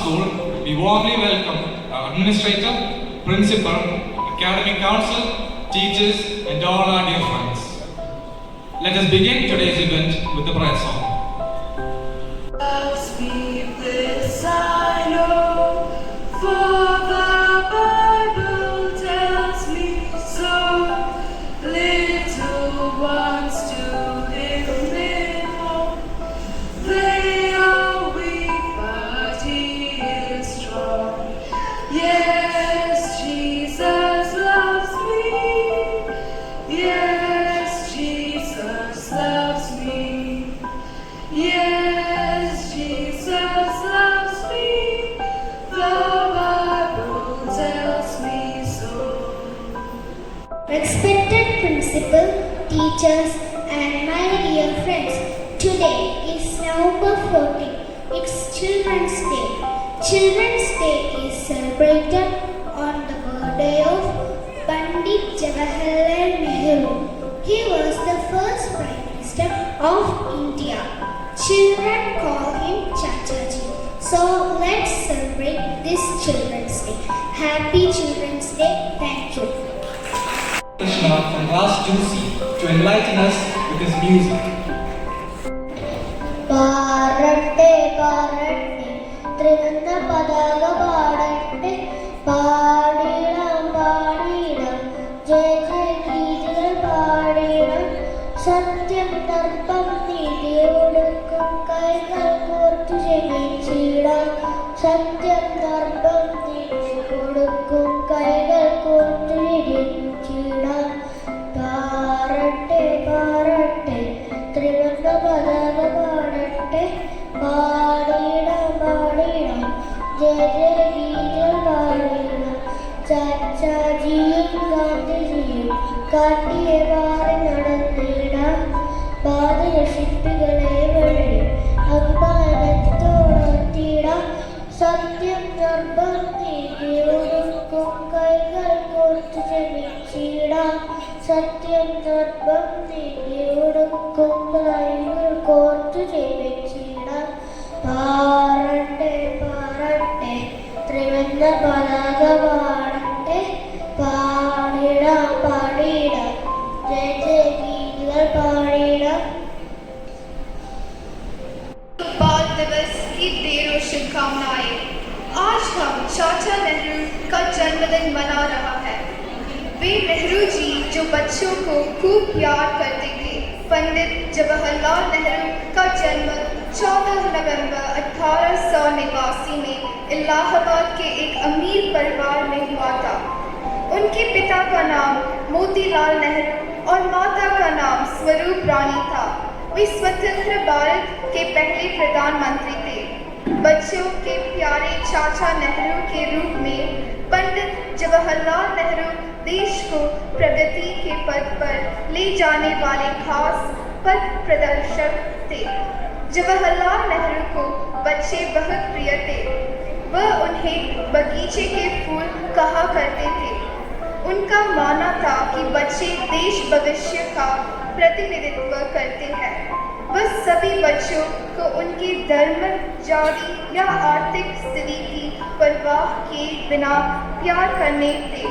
school, we warmly welcome our administrator, principal, academic council, teachers, and all our dear friends. Let us begin today's event with the prayer song. Speak this I know, for the Bible tells me so. Little ones to Him belong. They are weak, but He is strong. Yes, Jesus loves me. Yes, Jesus loves me. Yes, Jesus loves me. The Bible tells me so. Respected principal, teachers, and my dear friends, today is November 14. It's Children's Day. Children's Day is celebrated on the birthday of Pandit Jawaharlal Nehru. He was the first Prime Minister of India. Children call him Chachaji. So let's celebrate this Children's Day. Happy Children's Day. Thank you. Krishna from class 2C to enlighten us with his music. പാറട്ടെ പാറട്ടെ ത്രിവർണ്ണ പതാക പാടട്ടെ പാടിടാം പാടിടാം ജയ ജയ ഗീതികൾ പാടിടാം സത്യം ദർപ്പം നീതി ഒടുക്കും കൈകൾ കോർത്തു ജപിച്ചിടാം സത്യം ദർപ്പം നീതി ഒടുക്കും കൈകൾ കോർത്തു ജപിച്ചിടാം പാറട്ടെ പാറട്ടെ ത്രിവർണ്ണ പതാക പാടട്ടെ പാടിടാം പാടിടാം ജയ ജയ ഗീതികൾ പാടിടാം ചാച്ചാജിയും ഗാന്ധിജിയും കാട്ടിയ പാറി നടന്നിടാം പാദരക്ഷിപ്പികളെ വഴി അമ്പാനത്തോടത്തിടാം സത്യം ഗർഭം നീതി ഒടുക്കും കൈകൾ കോർത്തു ജപിച്ചിടാം സത്യം ഗർഭം നീതി ഒടുക്കും കൈകൾ കോർത്തു ജപിച്ചിടാം പാറട്ടെ പാറട്ടെ ത്രിവർണ്ണ പതാക പാടട്ടെ പാടിടാം പാടിടാം ജയ ജയ ഗീതികൾ പാടിടാം. बाल दिवस की ढेरों शुभकामनाएं। आज हम चाचा नेहरू का जन्मदिन मना रहा है। वे नेहरू जी जो बच्चों को खूब प्यार करते थे। पंडित जवाहरलाल नेहरू का जन्म 14 नवंबर 1889 में इलाहाबाद के एक अमीर परिवार में हुआ था। उनके पिता का नाम मोतीलाल नेहरू और माता का नाम स्वरूप रानी था। वे स्वतंत्र भारत के पहले प्रधानमंत्री थे। बच्चों के प्यारे चाचा नेहरू के रूप में पंडित जवाहरलाल नेहरू देश को प्रगति के पथ पर ले जाने वाले खास पथ प्रदर्शक थे। जवाहरलाल नेहरू को बच्चे बहुत प्रिय थे। वह उन्हें बगीचे के फूल कहा करते थे। उनका मानना था कि बच्चे देश भविष्य का प्रतिनिधित्व करते हैं। वह सभी बच्चों को उनकी धर्म, जाति या आर्थिक स्थिति की परवाह किए बिना प्यार करने थे।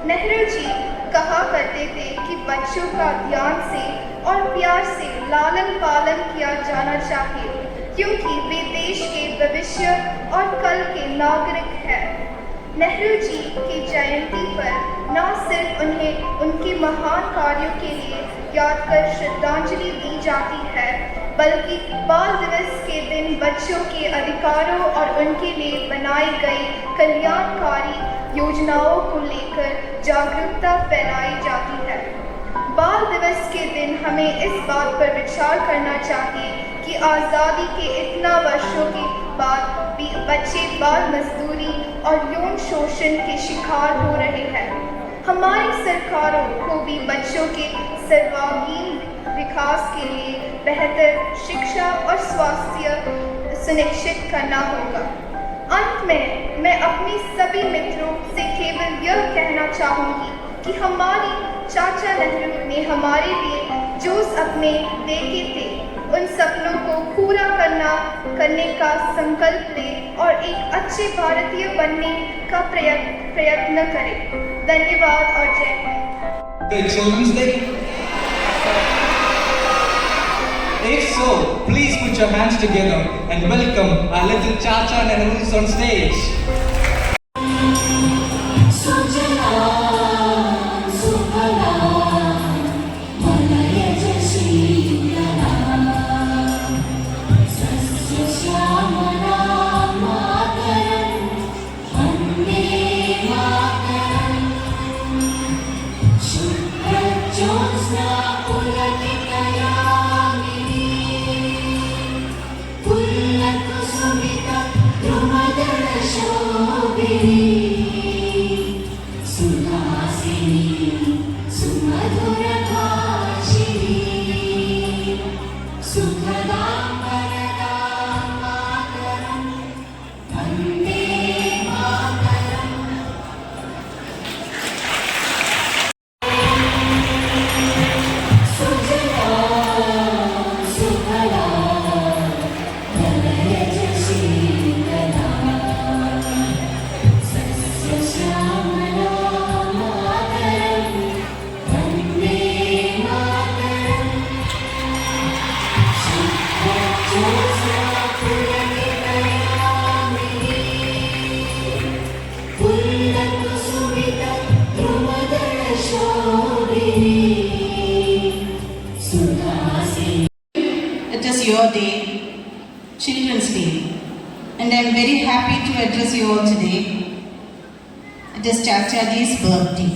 नेहरू जी कहा करते थे कि बच्चों का ध्यान से और प्यार से लालन पालन किया जाना चाहिए, क्योंकि वे देश के भविष्य और कल के नागरिक हैं। नेहरू जी की जयंती पर न सिर्फ उन्हें उनके महान कार्यों के लिए याद कर श्रद्धांजलि दी जाती है, बल्कि बाल दिवस के दिन बच्चों के अधिकारों और उनके लिए बनाई गई कल्याणकारी योजनाओं को लेकर जागरूकता फैलाई जाती है। बाल दिवस के दिन हमें इस बात पर विचार करना चाहिए कि आज़ादी के इतना वर्षों के बाद भी बच्चे बाल मजदूरी और यौन शोषण के शिकार हो रहे हैं। हमारी सरकारों को भी बच्चों के सर्वांगीण विकास के लिए बेहतर शिक्षा और स्वास्थ्य सुनिश्चित करना होगा। अंत में मैं अपने सभी मित्रों से केवल यह कहना चाहूँगी कि हमारी चाचा नेहरू ने हमारे लिए जो सपने देखे थे उन सपनों को पूरा करने का संकल्प लें और एक अच्छे भारतीय बनने का प्रयत्न करें। धन्यवाद और जय Hind. Great Children's Day. If so, please put your hands together and welcome our little Chacha Nehru's on stage. It is your day, Children's Day, and I am very happy to address you all today. It is Chachaji's birthday,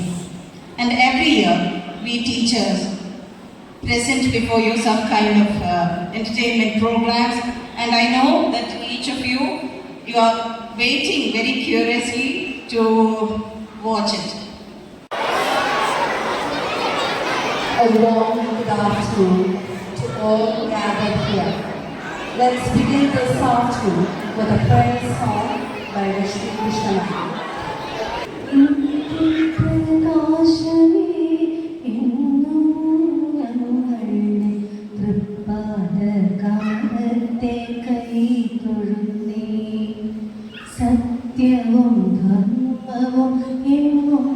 and every year we teachers present before you some kind of entertainment programs, and I know that each of you are waiting very curiously to watch it. A warm good afternoon to all gathered here. Let's begin this afternoon with a praise song by Rashmi Krishna. സത്യവും ധർമ്മവും എങ്ങും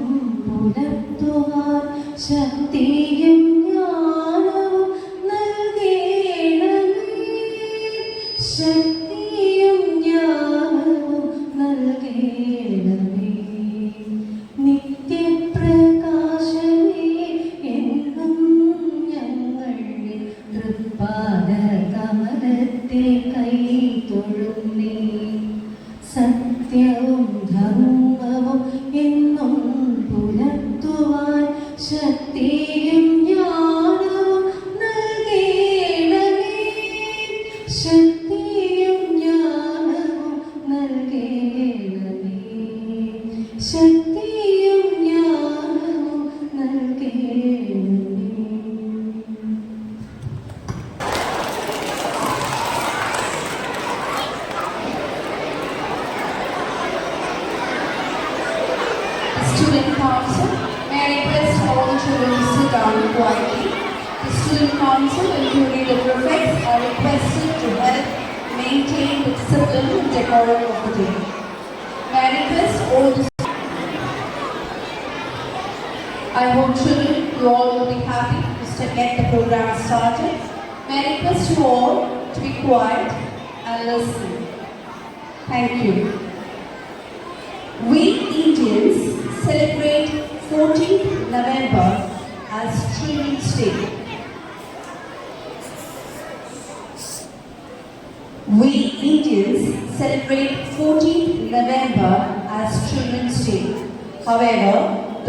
പുലർത്തുവാൻ ശക്തിയും ജ്ഞാനവും നൽകേണമേ. ശക്തിയും ജ്ഞാനവും നൽകേണമേ. നിത്യപ്രകാശമേ എന്നും ഞങ്ങളുടെ തൃപ്പാദ കമലത്തെ കൈതൊഴുന്നേ. സത്യവും ധർമ്മവും എന്നും പുലർത്തുവാൻ ശക്തിയും ജ്ഞാനവും നൽകേണമേ. ശക്തിയും ജ്ഞാനവും നൽകേണമേ. ശക്തിയും ജ്ഞാനവും നൽകേണമേ. Student Council, may I request all the children to sit down quietly. The Student Council, including the prefects, are requested to help maintain the discipline and decorum of the day. May I request all the I hope children, you all will be happy to get the program started. May I request you all to be quiet and listen. Thank you. We Indians celebrate 14th November as Children's Day. We Indians celebrate 14th November as Children's Day. However,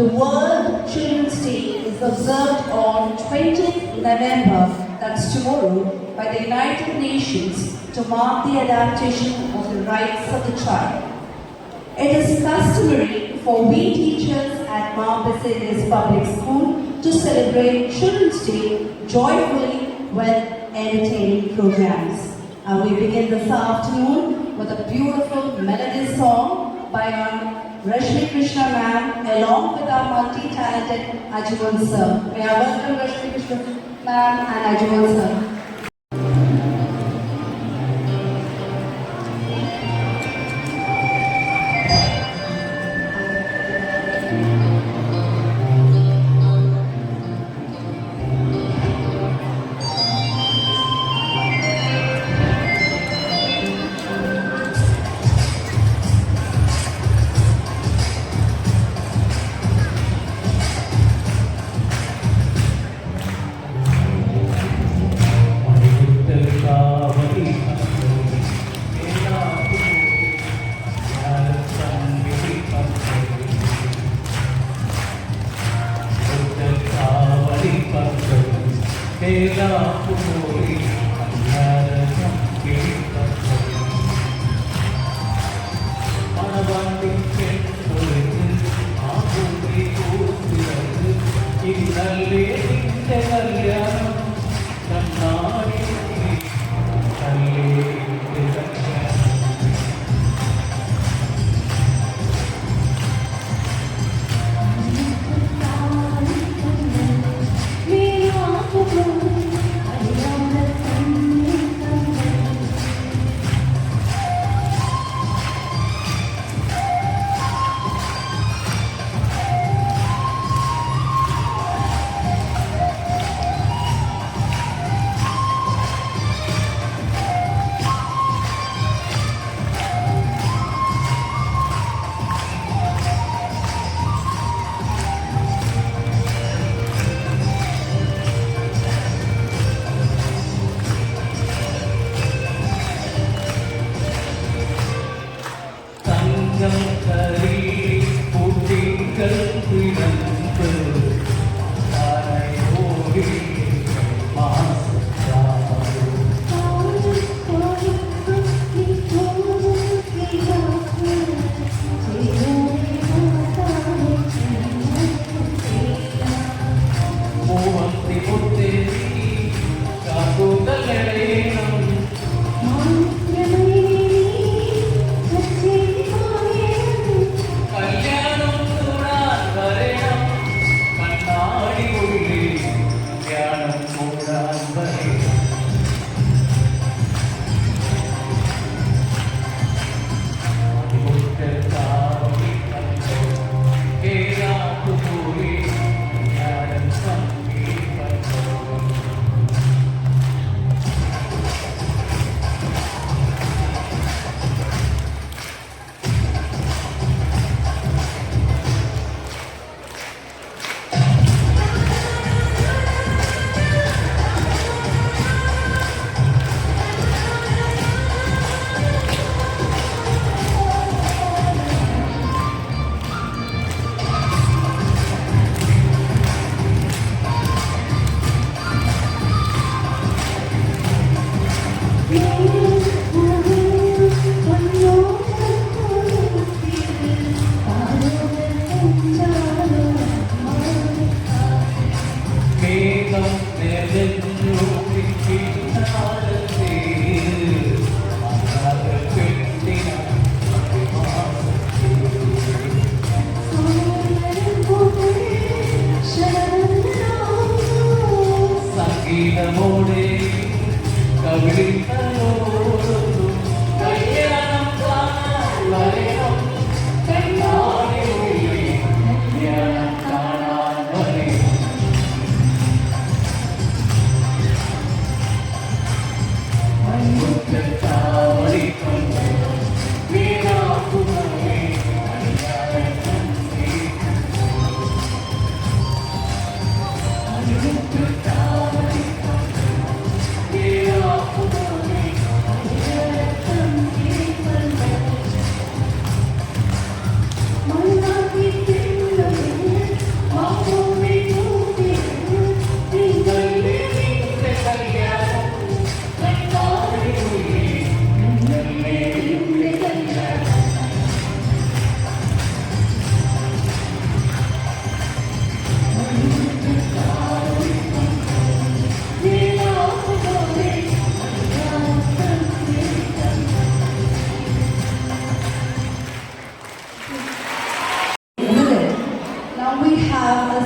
the World Children's Day is observed on 20th November, that's tomorrow, by the United Nations to mark the adaptation of the rights of the child. It is customary for we teachers at Mount Basilius Public School to celebrate Children's Day joyfully with entertaining programs. And we begin this afternoon with a beautiful melody song by our Rashmi Krishna ma'am along with our multi-talented Ajuvan sir. May I welcome Rashmi Krishna ma'am and Ajuvan sir.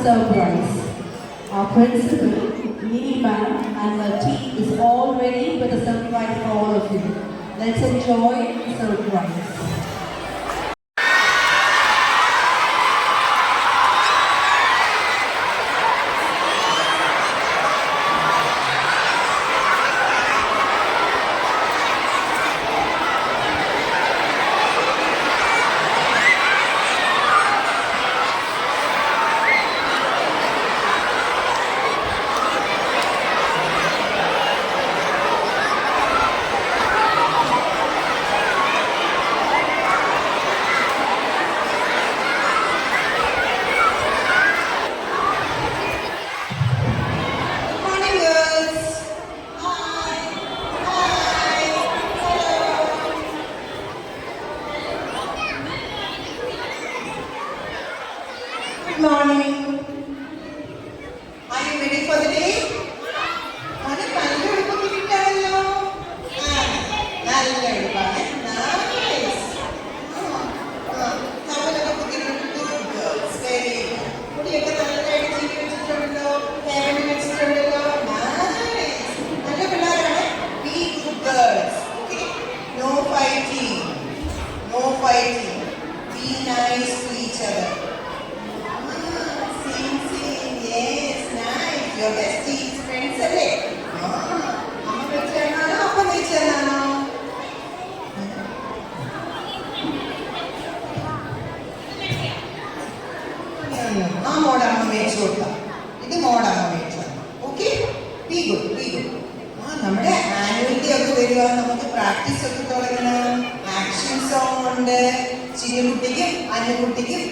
Surprise. Our principal, Nini ma'am, and her team is all ready with a surprise for all of you. Let's enjoy the surprise. Good morning. Are you ready for the day? അത് നല്ല എളുപ്പം കിട്ടാണല്ലോ. നല്ല എളുപ്പമാണ്. നമ്മളൊക്കെ കുട്ടിയൊക്കെ നല്ലതായിട്ട് ചെയ്ത് വെച്ചിട്ടുണ്ടല്ലോ, ഫാമിലി വെച്ചിട്ടുണ്ടല്ലോ. നല്ല പിള്ളേരാണ്. Be good girls. Okay? No fighting. No fighting. Be nice to each other. Sing. Yes, nice. Your besties, friends അല്ലേ? അമ്മ വെച്ചാണോ അപ്പ വെച്ചാണോ? ആ മോഡ് അമ്മ മേടിച്ചു കൊടുക്കാം. ഇത് മോഡ് അമ്മ മേടിച്ചു. Okay, B good. നമ്മുടെ ആനുവൽ ഡേ ഒക്കെ വരിക, നമുക്ക് പ്രാക്ടീസ് ഒക്കെ തുടങ്ങണം. ആക്ഷൻ സോങ് ഉണ്ട്. ചിന്നുകുട്ടിക്കും അനുകുട്ടിക്കും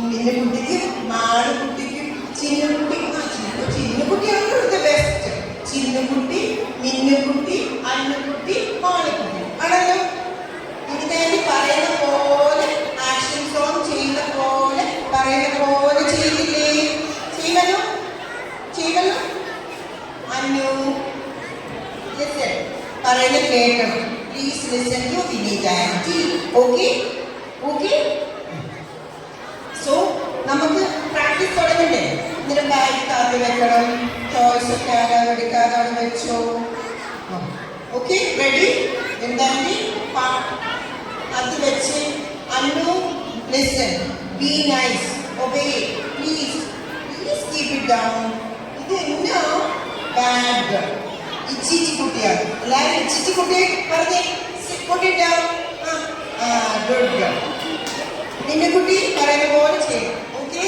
മിന്നുകുട്ടിക്കും മാളുകുട്ടിക്കും ചിന്നുകുട്ടിയാണ് ഇവിടുത്തെ ബെസ്റ്റ്. ചിന്നുകുട്ടി, മിന്നുകുട്ടി, അന്നുകുട്ടി, മാളുകുട്ടി ആണല്ലോ. ഇതിനെ പറയുന്ന പോലെ ആക്ഷൻ സോങ് ചെയ്യുന്ന പോലെ പറയുന്ന പോലെ ചെയ്തില്ലേ? ചെയ്യുമല്ലോ. അന്നു പറയുന്നത് കേൾക്കണം. Please listen to Vineetha aunty. Okay. So നമുക്ക് പ്രാക്ടീസ് തുടങ്ങണ്ടേ? ഇതിന്റെ ബാഗ് താത്തി വെക്കണം. ടോയ്സ് ഒക്കെ ആരാ എടുക്കാതെ അവിടെ വെച്ചോ. Okay, ready? എന്താണ്ടി അത് വെച്ച് അന്നു listen, be nice, obey, please keep it down. ഇത് എന്നാ ബാഡ് ഇച്ചിച്ചി കുട്ടിയാണ്. എല്ലാവരും ഇച്ചിച്ചി കുട്ടിയെ പറഞ്ഞേ. കുട്ടി ഡൗൺ. Good girl. നിന്റെ കുട്ടി പറയുന്ന പോലെ ചെയ്യും. Okay.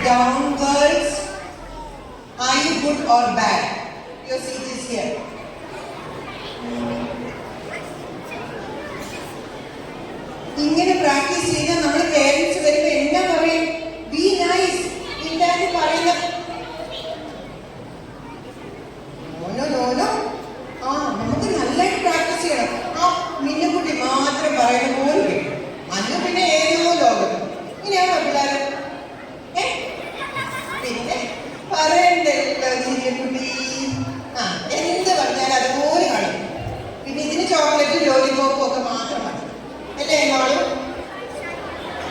Down, girls. Are you good or bad? Your seat is here. ഇങ്ങനെ പ്രാക്ടീസ് ചെയ്താൽ നമ്മൾ പേരൻസ് വരുമ്പോൾ എന്നാ പറയും? Be nice. ഇല്ലാതെ പറയുന്ന നമുക്ക് നല്ലതായിട്ട് പ്രാക്ടീസ് ചെയ്യണം. മിന്നുകുട്ടി മാത്രം പറയുന്ന പോലെ കേൾക്കും. അന്ന് പിന്നെ ഏതോ ലോകത്ത് ഇങ്ങനെയാണോ പിള്ളേർ? പിന്നെ പറയണ്ടല്ലോ ചിന്നുകുട്ടി. എന്ത് പറഞ്ഞാൽ അതുപോലെ കളയും. പിന്നെ ഇതിന് ചോക്ലേറ്റും ലോലിപോപ്പും ഒക്കെ മാത്രം മതി അല്ലേ എന്നാളും?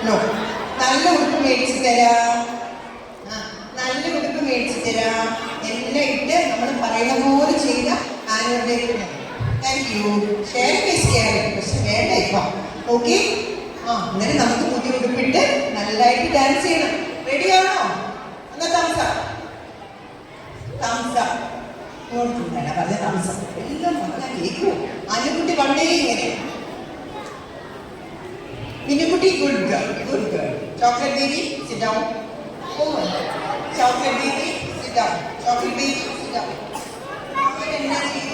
നോ. നല്ല ഉടുപ്പ് മേടിച്ചു തരാം. എല്ലാം ഇട്ട് നമ്മൾ പറയുന്ന പോലെ ചെയ്ത annual day. Thank you. Share പക്ഷെ വേണ്ട ഇപ്പം. ഓക്കെ. അങ്ങനെ നമുക്ക് പുതിയ ഉടുപ്പിട്ട് നല്ലതായിട്ട് ഡാൻസ് ചെയ്യണം. റെഡിയാണോ? എന്നാ തംസ പറഞ്ഞ തംസ എല്ലാം പറഞ്ഞാൽ കേൾക്കൂ. അനുകുട്ടി പണ്ടേ ഇങ്ങനെ. മിന്നുകുട്ടി good girl, good girl. Chocolate baby sit down. Chocolate baby sit down. Chocolate baby sit down. എന്നാ ചെയ്യും?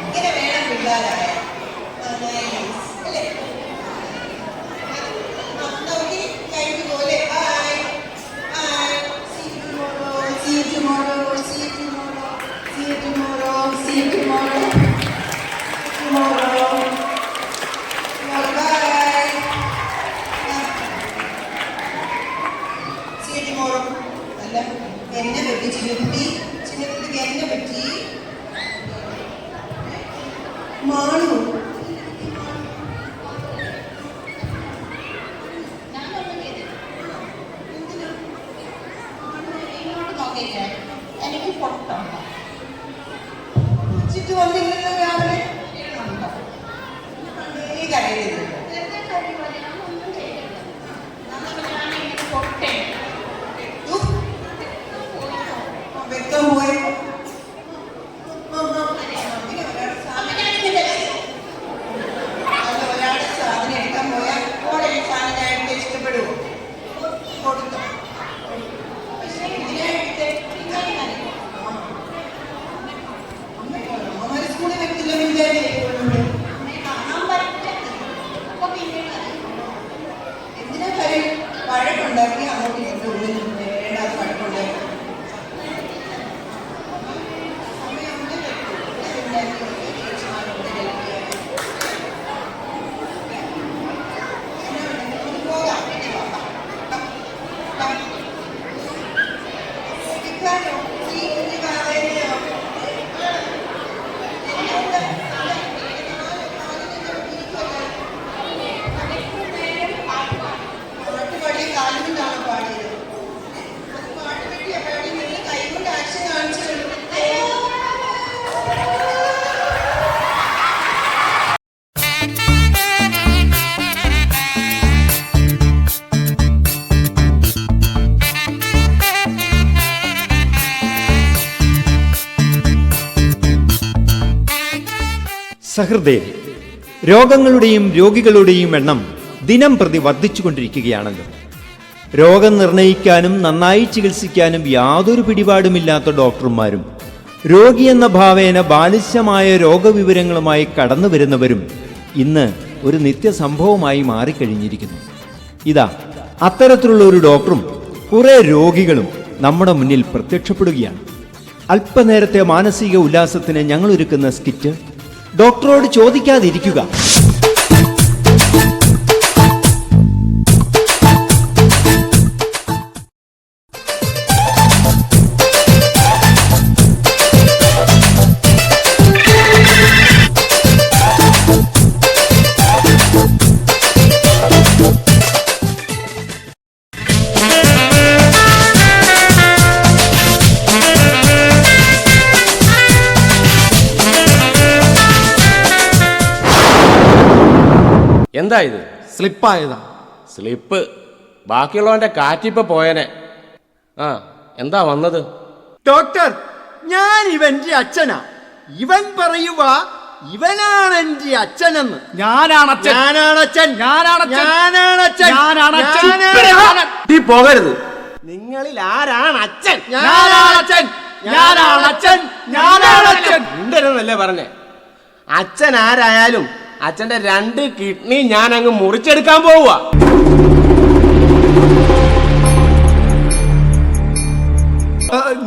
ഇങ്ങനെ വേണം പിള്ളേരായ അല്ലേ? കഴിഞ്ഞുപോലെ see you tomorrow, see you tomorrow, see you tomorrow, see you tomorrow, tomorrow. Bye. See you tomorrow. അല്ല എന്നെ പറ്റി ചിന്നക്കുട്ടിക്ക് എന്നെ പറ്റി മാണു എനിക്ക് പൊട്ടുണ്ടോ? ചുറ്റു വന്നില്ലല്ലോ രാവിലെ. കരയില്ല വ്യക്തം പോയപ്പോ ഒരാളുടെ സാധനം എടുക്കാൻ പോയാൽ ഓടെ സാധനം അയാൾക്ക് ഇഷ്ടപ്പെടുവോ? കൊടുത്തോ? പക്ഷെ ഇതിനായിട്ട് അമ്മ സ്കൂളിൽ വെക്കില്ല. എന്തിനാ കാര്യം വഴക്കുണ്ടാക്കി അങ്ങോട്ട് ഇങ്ങോട്ട് ഉള്ളിൽ വേണ്ടാതെ വഴക്കുണ്ടാക്കി സഹൃദയൻ, രോഗങ്ങളുടെയും രോഗികളുടെയും എണ്ണം ദിനം പ്രതി വർദ്ധിച്ചുകൊണ്ടിരിക്കുകയാണല്ലോ. രോഗം നിർണയിക്കാനും നന്നായി ചികിത്സിക്കാനും യാതൊരു പിടിപാടുമില്ലാത്ത ഡോക്ടർമാരും രോഗിയെന്ന ഭാവേന ബാലിശമായ രോഗവിവരങ്ങളുമായി കടന്നു വരുന്നവരും ഇന്ന് ഒരു നിത്യസംഭവമായി മാറിക്കഴിഞ്ഞിരിക്കുന്നു. ഇതാ അത്തരത്തിലുള്ള ഒരു ഡോക്ടറും കുറെ രോഗികളും നമ്മുടെ മുന്നിൽ പ്രത്യക്ഷപ്പെടുകയാണ്. അല്പനേരത്തെ മാനസിക ഉല്ലാസത്തിന് ഞങ്ങൾ ഒരുക്കുന്ന സ്കിറ്റ് ഡോക്ടറോട് ചോദിക്കാതിരിക്കുക. എന്താ ഇത്? സ്ലിപ്പായതാ. സ്ലിപ്പ്? ബാക്കിയുള്ളവന്റെ കാറ്റിപ്പ പോയനെ. എന്താ വന്നത്? ഡോക്ടർ, ഞാൻ ഇവന്റെ അച്ഛനാ. ഇവൻ പറയുക ഇവനാണ് എന്റെ അച്ഛനെന്ന്. നീ പോകരുത്. നിങ്ങളിൽ ആരാണ് അച്ഛൻ? ഉണ്ടല്ലേ പറഞ്ഞേ. അച്ഛൻ ആരായാലും അച്ഛന്റെ 2 കിഡ്നി ഞാൻ അങ്ങ് മുറിച്ചെടുക്കാൻ പോവുക.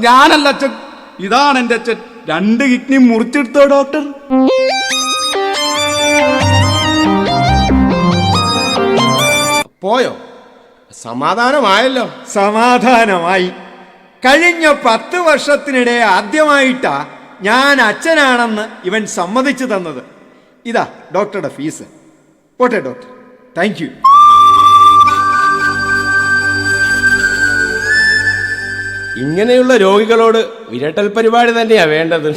ഞാനല്ല അച്ഛൻ, ഇതാണ് എന്റെ അച്ഛൻ. 2 കിഡ്നി മുറിച്ചെടുത്തോ ഡോക്ടർ? പോയോ? സമാധാനമായല്ലോ. സമാധാനമായി. കഴിഞ്ഞ 10 വർഷത്തിനിടെ ആദ്യമായിട്ടാ ഞാൻ അച്ഛനാണെന്ന് ഇവൻ സമ്മതിച്ചു തന്നത്. ഇതാ ഡോക്ടറുടെ ഫീസ്. പോട്ടെ ഡോക്ടർ, താങ്ക് യു. ഇങ്ങനെയുള്ള രോഗികളോട് വിരട്ടൽ പരിപാടി തന്നെയാ വേണ്ടത്.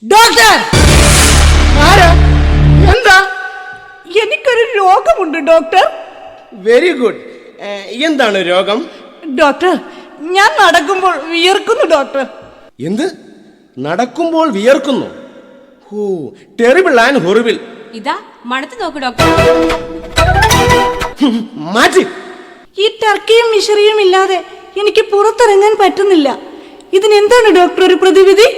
ഡോക്ടർ, എന്താ? എനിക്കൊരു രോഗമുണ്ട് ഡോക്ടർ. Very good. എന്താണ് രോഗം? ഡോക്ടർ, ഞാൻ നടക്കുമ്പോൾ വിയർക്കുന്നു ഡോക്ടർ. എന്ത്? നടക്കുമ്പോൾ വിയർക്കുന്നു? ഓ, ടെറിബിൾ ആൻഡ് ഹൊറിബിൾ. ഇതാ മണത്ത് നോക്കൂ ഡോക്ടർ. മാറ്റി. ഈ ടർക്കിയും മിഷറിയും ഇല്ലാതെ എനിക്ക് പുറത്തിറങ്ങാൻ പറ്റുന്നില്ല. ഇതിനെന്താണ് ഡോക്ടർ ഒരു പ്രതിവിധി?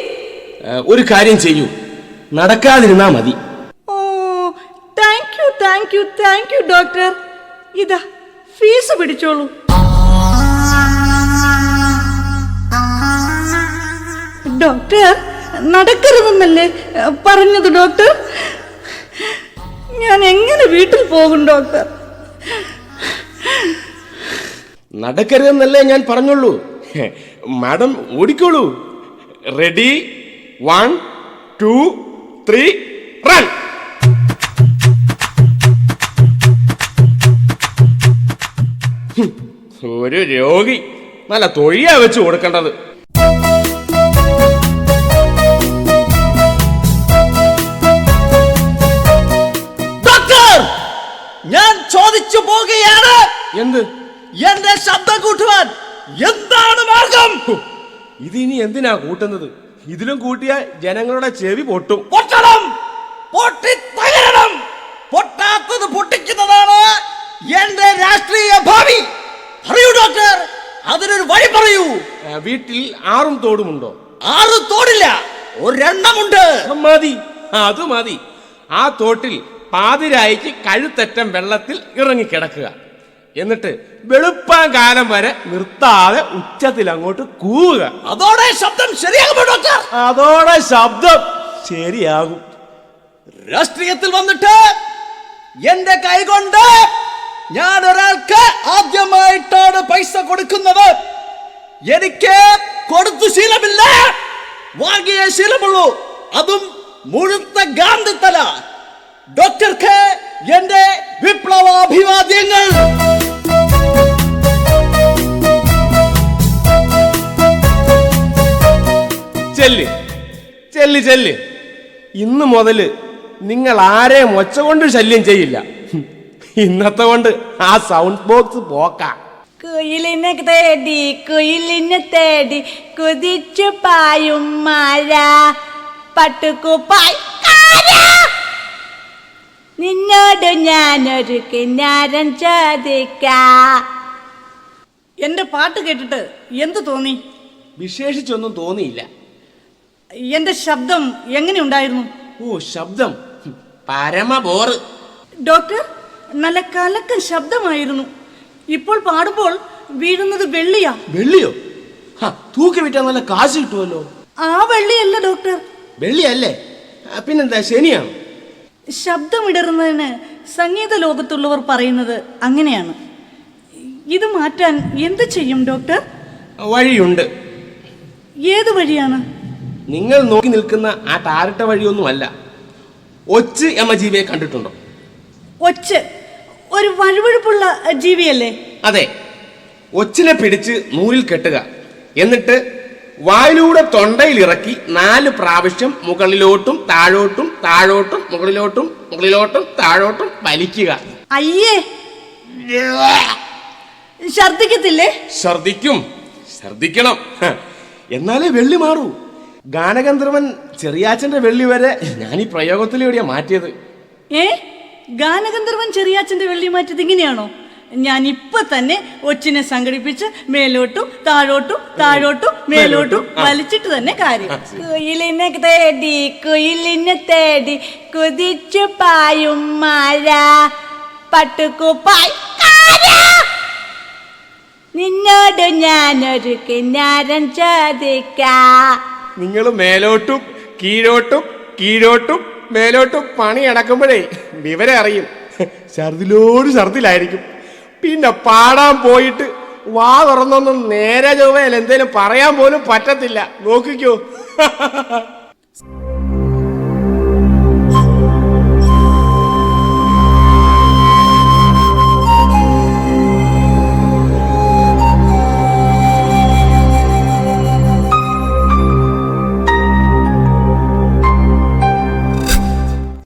ഒരു കാര്യം ചെയ്യൂ, നടക്കാതിരുന്നാ മതി. ഓ, thank you thank you thank you doctor. ഇതാ ഫീസ് പിടിച്ചോളൂ. ഡോക്ടർ, നടക്കരുതെന്നല്ലേ പറഞ്ഞത് ഡോക്ടർ? ഞാൻ എങ്ങനെ വീട്ടിൽ പോകും ഡോക്ടർ? നടക്കരുതെന്നല്ലേ ഞാൻ പറഞ്ഞുള്ളൂ. മാഡം ഓടിക്കോളൂ. Ready, 1 2 3 run. ഒരു രോഗി നല്ല തൊഴിയാ വെച്ച് കൊടുക്കേണ്ടത്. ഡോക്ടർ, ഞാൻ ചോദിച്ചു പോകുകയാണ്. എന്ത്? എന്റെ ശബ്ദം കൂട്ടുവാൻ എന്താണ് മാർഗം? ഇതിനി എന്തിനാ കൂട്ടുന്നത്? ഇതിലും കൂട്ടിയ ജനങ്ങളുടെ ചെവി പൊട്ടും. പൊട്ടണം, പൊട്ടി തകരണം. പൊട്ടാത്തത് പൊട്ടിക്കുന്നതാണ് എന്റെ രാഷ്ട്രീയ ഭാവി. പറയൂ ഡോക്ടർ, അതിനൊരു വഴി പറയൂ. വീട്ടിൽ 6 തോടുമുണ്ടോ? 6 തോടില്ല, ഒരെണ്ണമുണ്ട്. മതി, അത് മതി. ആ തോട്ടിൽ പാതിരായിക്ക് കഴുത്തറ്റം വെള്ളത്തിൽ ഇറങ്ങിക്കിടക്കുക. എന്നിട്ട് വെളുപ്പാൻ കാലം വരെ നിർത്താതെ ഉച്ചത്തിൽ അങ്ങോട്ട് കൂവുക. അതോടെ ശബ്ദം ശരിയാകുമോ ഡോക്ടർ? അതോടെ ശബ്ദം ശരിയാകും. രാഷ്ട്രീയത്തിൽ വന്നിട്ട് എന്റെ കൈകൊണ്ട് ഞാൻ ഒരാൾക്ക് ആദ്യമായിട്ടാണ് പൈസ കൊടുക്കുന്നത്. എനിക്ക് കൊടുത്തു ശീലമില്ല, വാങ്ങിയ ശീലമുള്ളൂ, അതും മുഴുത്ത ഗാന്ധിത്തല. ഡോക്ടർക്ക് എന്റെ വിപ്ലവാഭിവാദ്യങ്ങൾ. ചെല്ല് ചെല്ല് ചെല്ല്. ഇന്ന് മുതല് നിങ്ങൾ ആരെയും ഒച്ച കൊണ്ട് ശല്യം ചെയ്യില്ല. ഇന്നത്തെ കൊണ്ട് ആ സൗണ്ട് ബോക്സ് പോക്കാം. കുയിലിനെ തേടി കുതിച്ചു പായും മഴ പട്ടുകുപ്പായി നിന്നോട് ഞാനൊരു കിന്നാരം ചോദിക്കാം. എന്റെ പാട്ട് കേട്ടിട്ട് എന്ത് തോന്നി? വിശേഷിച്ചൊന്നും തോന്നിയില്ല. എന്റെ ശബ്ദം എങ്ങനെ ഉണ്ടായിരുന്നു? ഓ, ശബ്ദം പരമബോറ്. ഡോക്ടർ, നല്ല കലക്കൻ ശബ്ദമായിരുന്നു. ഇപ്പോൾ പാടുമ്പോൾ വീഴുന്നത് വെള്ളിയാ. വെള്ളിയോ? തൂക്കി വിറ്റാൽ നല്ല കാശ് കിട്ടുമല്ലോ. ആ വെള്ളിയല്ല ഡോക്ടർ. വെള്ളിയല്ലേ? പിന്നെന്താ, ശനിയാണ്? ശബ്ദമിടറുന്നതിന് സംഗീത ലോകത്തുള്ളവർ പറയുന്നത് അങ്ങനെയാണ്. ഇത് മാറ്റാൻ എന്ത് ചെയ്യും ഡോക്ടർ? വഴിയുണ്ട്. ഏത് വഴിയാണ്? നിങ്ങൾ നോക്കി നിൽക്കുന്ന ആ ടാറിട്ട വഴിയൊന്നുമല്ല. ഒച്ച് എന്ന ജീവിയെ കണ്ടിട്ടുണ്ടോ? ഒച്ച് ഒരു വഴുവഴുപ്പുള്ള ജീവിയല്ലേ? അതെ. ഒച്ചിനെ പിടിച്ച് നൂലിൽ കെട്ടുക. എന്നിട്ട് വായിലൂടെ തൊണ്ടയിൽ ഇറക്കി 4 പ്രാവശ്യം മുകളിലോട്ടും താഴോട്ടും താഴോട്ടും മുകളിലോട്ടും മുകളിലോട്ടും താഴോട്ടും വലിക്കുക. അയ്യേ, ഛർദിക്കത്തില്ലേ? ഛർദിക്കും, ഛർദിക്കണം. എന്നാലേ വെള്ളി മാറൂ. ഗാനഗന്ധർവൻ ചെറിയാച്ചന്റെ വെള്ളി വരെ ഞാൻ ഈ പ്രയോഗത്തിലൂടെയാ മാറ്റിയത്. ഗാനഗന്ധർവൻ ചെറിയാച്ചന്റെ വെള്ളി മാറ്റിയത് ഇങ്ങനെയാണോ? ഞാൻ ഇപ്പൊ തന്നെ ഒച്ചിനെ സംഘടിപ്പിച്ച് മേലോട്ടും താഴോട്ടും താഴോട്ടും മേലോട്ടും വലിച്ചിട്ട് തന്നെ കാര്യം. കുയിലിനെ തേടി കുതിച്ചു പായും മഴ പട്ടുകുപ്പായി നിന്നോട് ഞാനൊരു കിന്നാരം ചോദിക്കാം. നിങ്ങൾ മേലോട്ടും കീഴോട്ടും കീഴോട്ടും മേലോട്ടും പണി അടക്കുമ്പോഴേ വിവരം അറിയും. ഛർദിലോട് ഛർദിലായിരിക്കും. പിന്നെ പാടാൻ പോയിട്ട് വാ തുറന്നൊന്നും നേരെ ചൊവ്വയിൽ എന്തേലും പറയാൻ പോലും പറ്റത്തില്ല. നോക്കിക്കോ.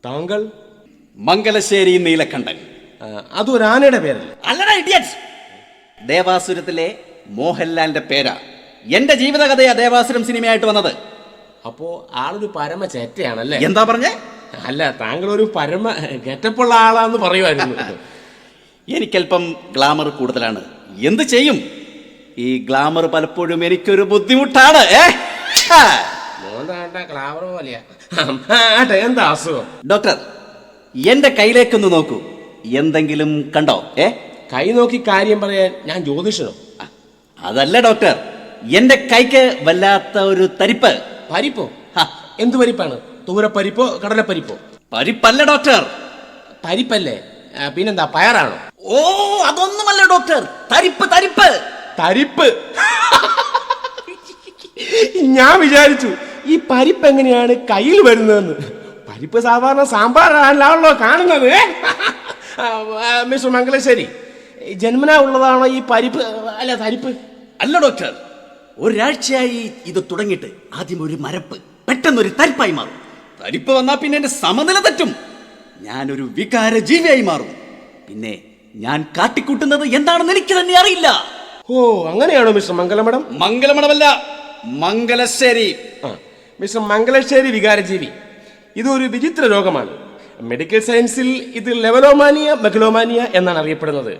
താങ്കൾ? മംഗലശ്ശേരി നീലകണ്ഠൻ. അതൊരു ആനയുടെ പേരല്ലേ? അല്ലടാ ഇഡിയറ്റ്. ദേവാസുരത്തിലെ മോഹൻലാലിന്റെ പേരാ. എന്റെ ജീവിതകഥയാ ദേവാസുരം സിനിമയായിട്ട് വന്നത്. അപ്പോ ആളൊരു പരമ ചേറ്റയാണല്ലേ? എന്താ പറഞ്ഞേ? അല്ല, താങ്കൾ ഒരു പരമ ഗെറ്റപ്പുള്ള ആളാന്ന് പറയുമായിരുന്നു. എനിക്കല്പം ഗ്ലാമർ കൂടുതലാണ്. എന്ത് ചെയ്യും? ഈ ഗ്ലാമർ പലപ്പോഴും എനിക്കൊരു ബുദ്ധിമുട്ടാണ്. എന്താ അസുഖം? ഡോക്ടർ, എന്റെ കയ്യിലേക്കൊന്ന് നോക്കൂ. എന്തെങ്കിലും കണ്ടോ? കൈ നോക്കി കാര്യം പറയാൻ ഞാൻ ജ്യോതിഷനോ? അതല്ല ഡോക്ടർ, എന്റെ കൈക്ക് വല്ലാത്ത ഒരു തരിപ്പ്. പരിപ്പോ? എന്ത് പരിപ്പാണ്? തൂരപ്പരിപ്പോ കടലപ്പരിപ്പോ? പരിപ്പല്ല ഡോക്ടർ. പരിപ്പല്ലേ? പിന്നെന്താ, പയറാണോ? ഓ, അതൊന്നുമല്ല ഡോക്ടർ. തരിപ്പ് തരിപ്പ് തരിപ്പ്. ഞാൻ വിചാരിച്ചു ഈ പരിപ്പ് എങ്ങനെയാണ് കയ്യിൽ വരുന്നതെന്ന്. പരിപ്പ് സാധാരണ സാമ്പാറാണല്ലോ കാണുന്നത്. മിസ്റ്റർ മംഗലശ്ശേരി, ജന്മനാ ഉള്ളതാണോ ഈ പരിപ്പ്? അല്ല, തരിപ്പ് അല്ല ഡോക്ടർ. ഒരാഴ്ചയായി ഇത് തുടങ്ങിയിട്ട് ആദ്യം ഒരു മരപ്പ്, പെട്ടെന്നൊരു തരിപ്പായി മാറും. തരിപ്പ് വന്നാൽ പിന്നെ എന്റെ സമനില തെറ്റും. ഞാനൊരു വികാര ജീവിയായി മാറും. പിന്നെ ഞാൻ കാട്ടിക്കൂട്ടുന്നത് എന്താണെന്ന് എനിക്ക് തന്നെ അറിയില്ല. ഓ, അങ്ങനെയാണോ മിസ്റ്റർ മംഗലമഠം? മംഗലമഠമല്ല, മംഗലശ്ശേരി. മിസ്റ്റർ മംഗലശ്ശേരി വികാരജീവി, ഇതൊരു വിചിത്ര രോഗമാണ്. മെഡിക്കൽ സയൻസിൽ ഇത് ലെവലോമാനിയ മെഗലോമാനിയ എന്നാണ് അറിയപ്പെടുന്നത്.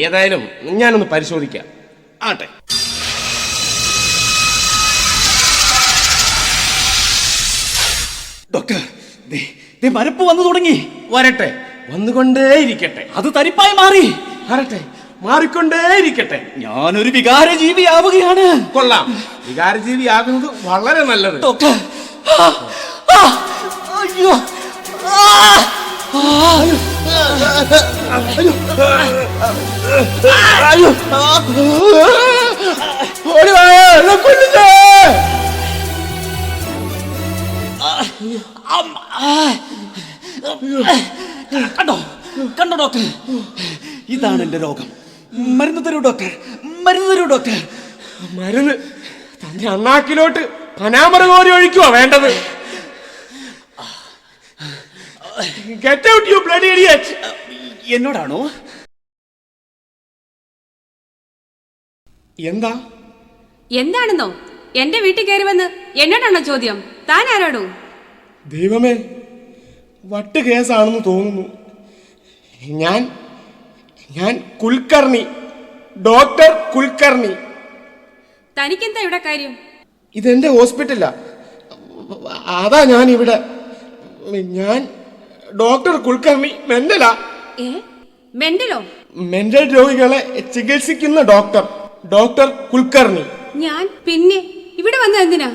ഏതായാലും ഞാനൊന്ന് പരിശോധിക്കാം. ആട്ടെ. ഡോക്ടർ, മരപ്പ് വന്നു തുടങ്ങി. വരട്ടെ, വന്നുകൊണ്ടേയിരിക്കട്ടെ. അത് തരിപ്പായി മാറി. വരട്ടെ, മാറിക്കൊണ്ടേയിരിക്കട്ടെ. ഞാനൊരു വികാര ജീവിയാവുകയാണ്. കൊള്ളാം, വികാരജീവി ആകുന്നത് വളരെ നല്ലത്. ഡോക്ടർ, അയ്യോ, കണ്ടോ കണ്ടോ ഡോക്ടർ, ഇതാണ് എന്റെ രോഗം. മരുന്ന് തരൂ ഡോക്ടർ, മരുന്ന് തരൂ ഡോക്ടർ. മരുന്ന് തന്റെ അണ്ണാക്കിലോട്ട് പനാമര കോരി ഒഴിക്കുവാ വേണ്ടത്. Get out, you bloody idiot! എന്നോടാണോ? എന്താ? എന്താണെന്നോ? എന്റെ വീട്ടിൽ കയറി വന്ന് എന്നോടാണോ ചോദ്യം? താൻ ആരോടോ? ദൈവമേ, വട്ട് കേസാണെന്ന് തോന്നുന്നു. ഞാൻ കുൽക്കർണി, ഡോക്ടർ കുൽക്കർണി. തനിക്കെന്താ ഇവിടെ കാര്യം? ഇതെന്റെ ഹോസ്പിറ്റലാ, അതാ ഞാൻ ഇവിടെ. ഞാൻ ഡോക്ടർ കുൽക്കർണി മെന്റലാ. മെന്റലോ? മെന്റൽ രോഗികളെ ചികിത്സിക്കുന്ന ഡോക്ടർ കുൽക്കർണി. ഞാൻ പിന്നെ ഇവിടെ വന്ന എന്തിനാ?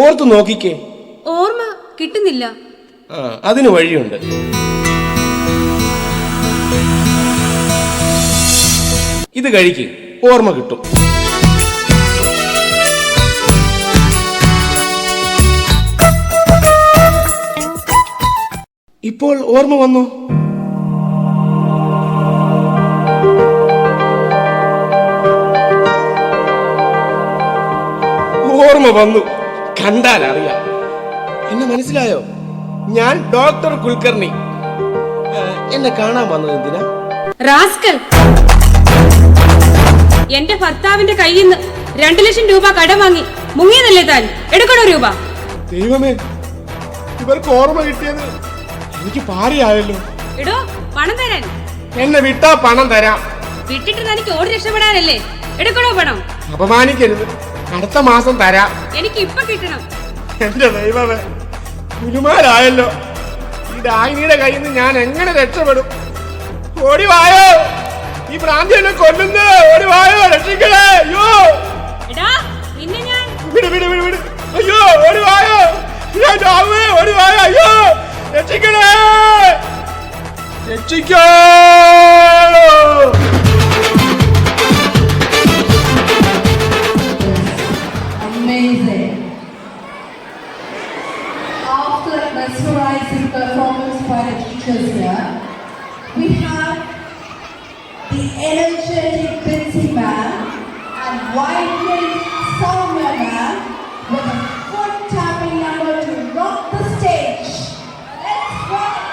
ഓർത്തു നോക്കിക്കേ. ഓർമ്മ കിട്ടുന്നില്ല. അതിന് വഴിയുണ്ട്. ഇത് കഴിക്ക്, ഓർമ്മ കിട്ടും. ഇപ്പോൾ ഓർമ്മ വന്നോ? ഓർമ്മ വന്നു, കണ്ടാൽ അറിയാം. എന്നെ മനസ്സിലായോ? ഞാൻ ഡോക്ടർ കുൽക്കർണി. എന്നെ കാണാൻ വന്നത് എന്തിനാ? റാസ്കൽ, എന്റെ ഭർത്താവിന്റെ കയ്യിൽ നിന്ന് 2 ലക്ഷം രൂപ കടം വാങ്ങി മുങ്ങിയതല്ലേ താൻ? എടുക്കണോ രൂപ? ദൈവമേ, ഇവർക്ക് ഓർമ്മ കിട്ടിയത് എനിക്ക് പാരയായല്ലോ. എടോ, പണം തരാൻ. എന്നെ വിട്ടാ പണം തരാം. വിട്ടിട്ട് തനിക്ക് ഓടി രക്ഷപ്പെടാനല്ലേ? എടുക്കണോ പണം? അപമാനിക്കരുത്, അടുത്ത മാസം തരാം. എനിക്ക് ഇപ്പൊ കിട്ടണം. എന്റെ ദൈവമേ, ഗുരുമാരായല്ലോ. ഈ ഡായിനിയുടെ കയ്യിൽ നിന്ന് ഞാൻ എങ്ങനെ രക്ഷപ്പെടും? ഓടിവായോ, ഈ ഭ്രാന്തി എന്നെ കൊല്ലുന്നു. ഓടിവായോ, രക്ഷിക്കണേ. അയ്യോ, എടാ, നിന്നെ ഞാൻ വിട് വിട് വിട് വിട്. അയ്യോ, ഓടിവായോ, അയ്യോ രക്ഷിക്കണേ രക്ഷിക്കോ Amazing. After a mesmerizing performance by the teachers here, we have the energetic Bitsy ma'am and vibrant Soumya ma'am with a foot tapping number to rock the stage. Let's rock!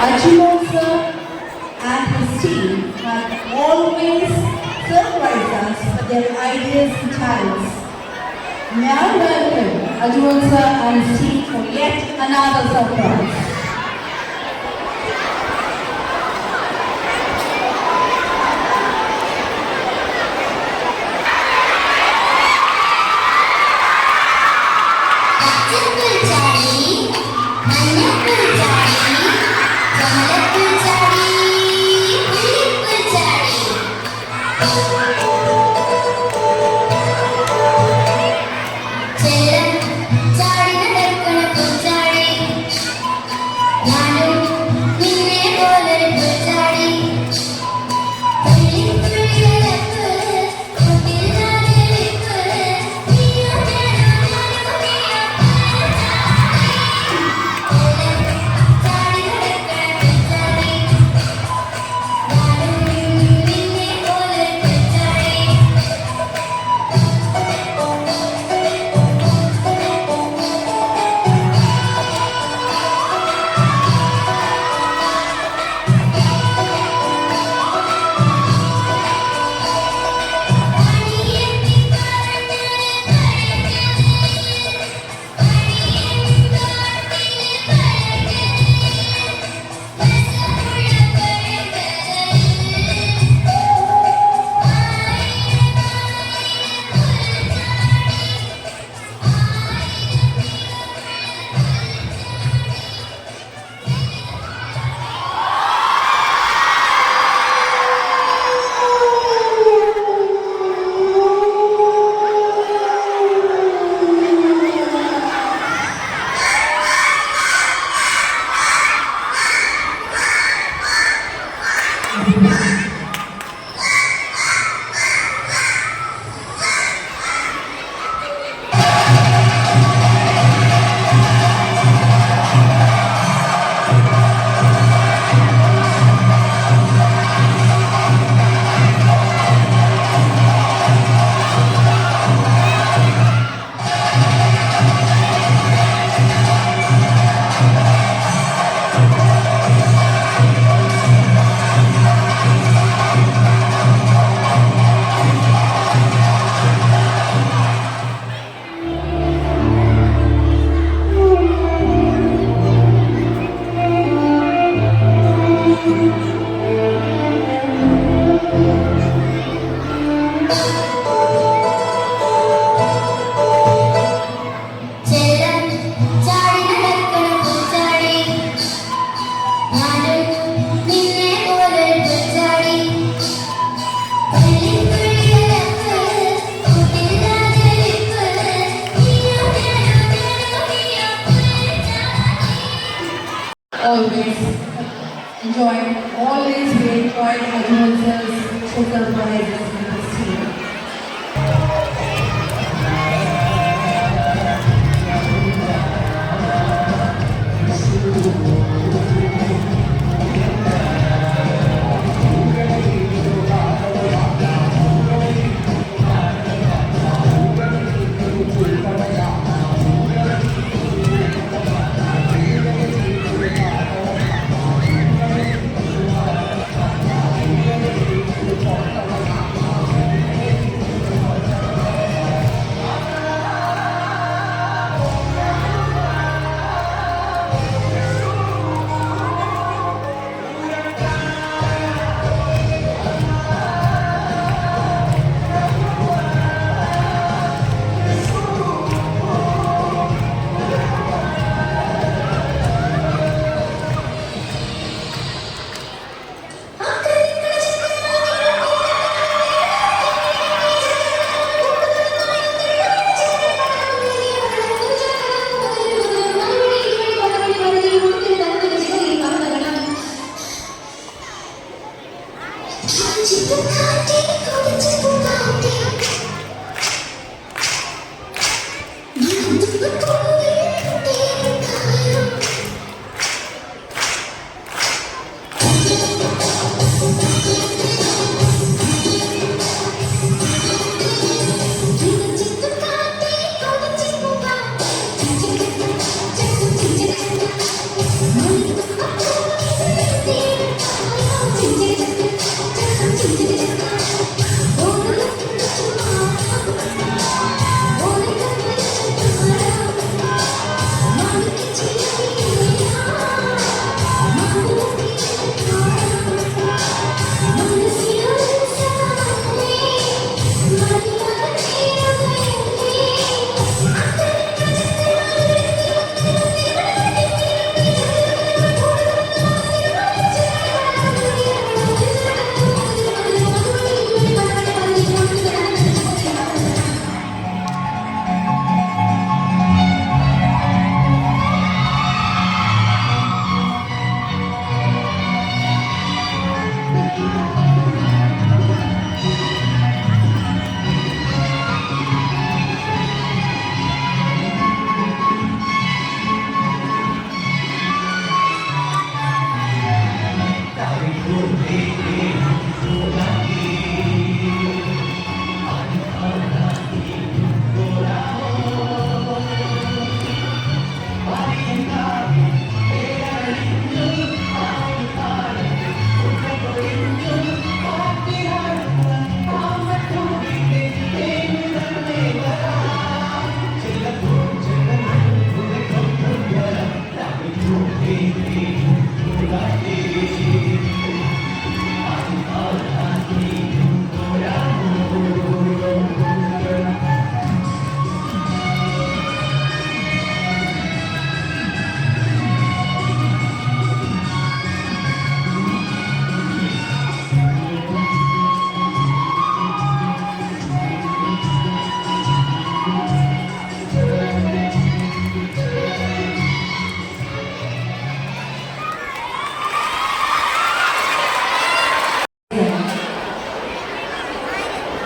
Ajmal sir and his team have always surprised us with their ideas and talents. Now welcome Ajmal sir and his team for yet another surprise. Children, fulfilled by this team.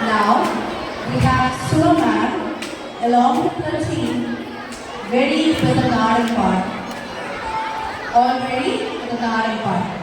Now we have Suman along with the team ready for the Nadi part. All ready for the Nadi part.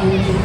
Thank you.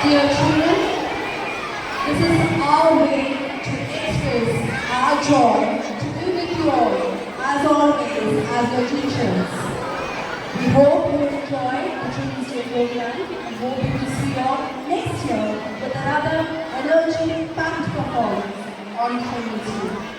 Dear children, this is our way to express our joy to be with you all, as always, as your teachers. We hope you enjoy the Children's Day program and hope you will see you all next year with another energy-packed performance on Children's Day.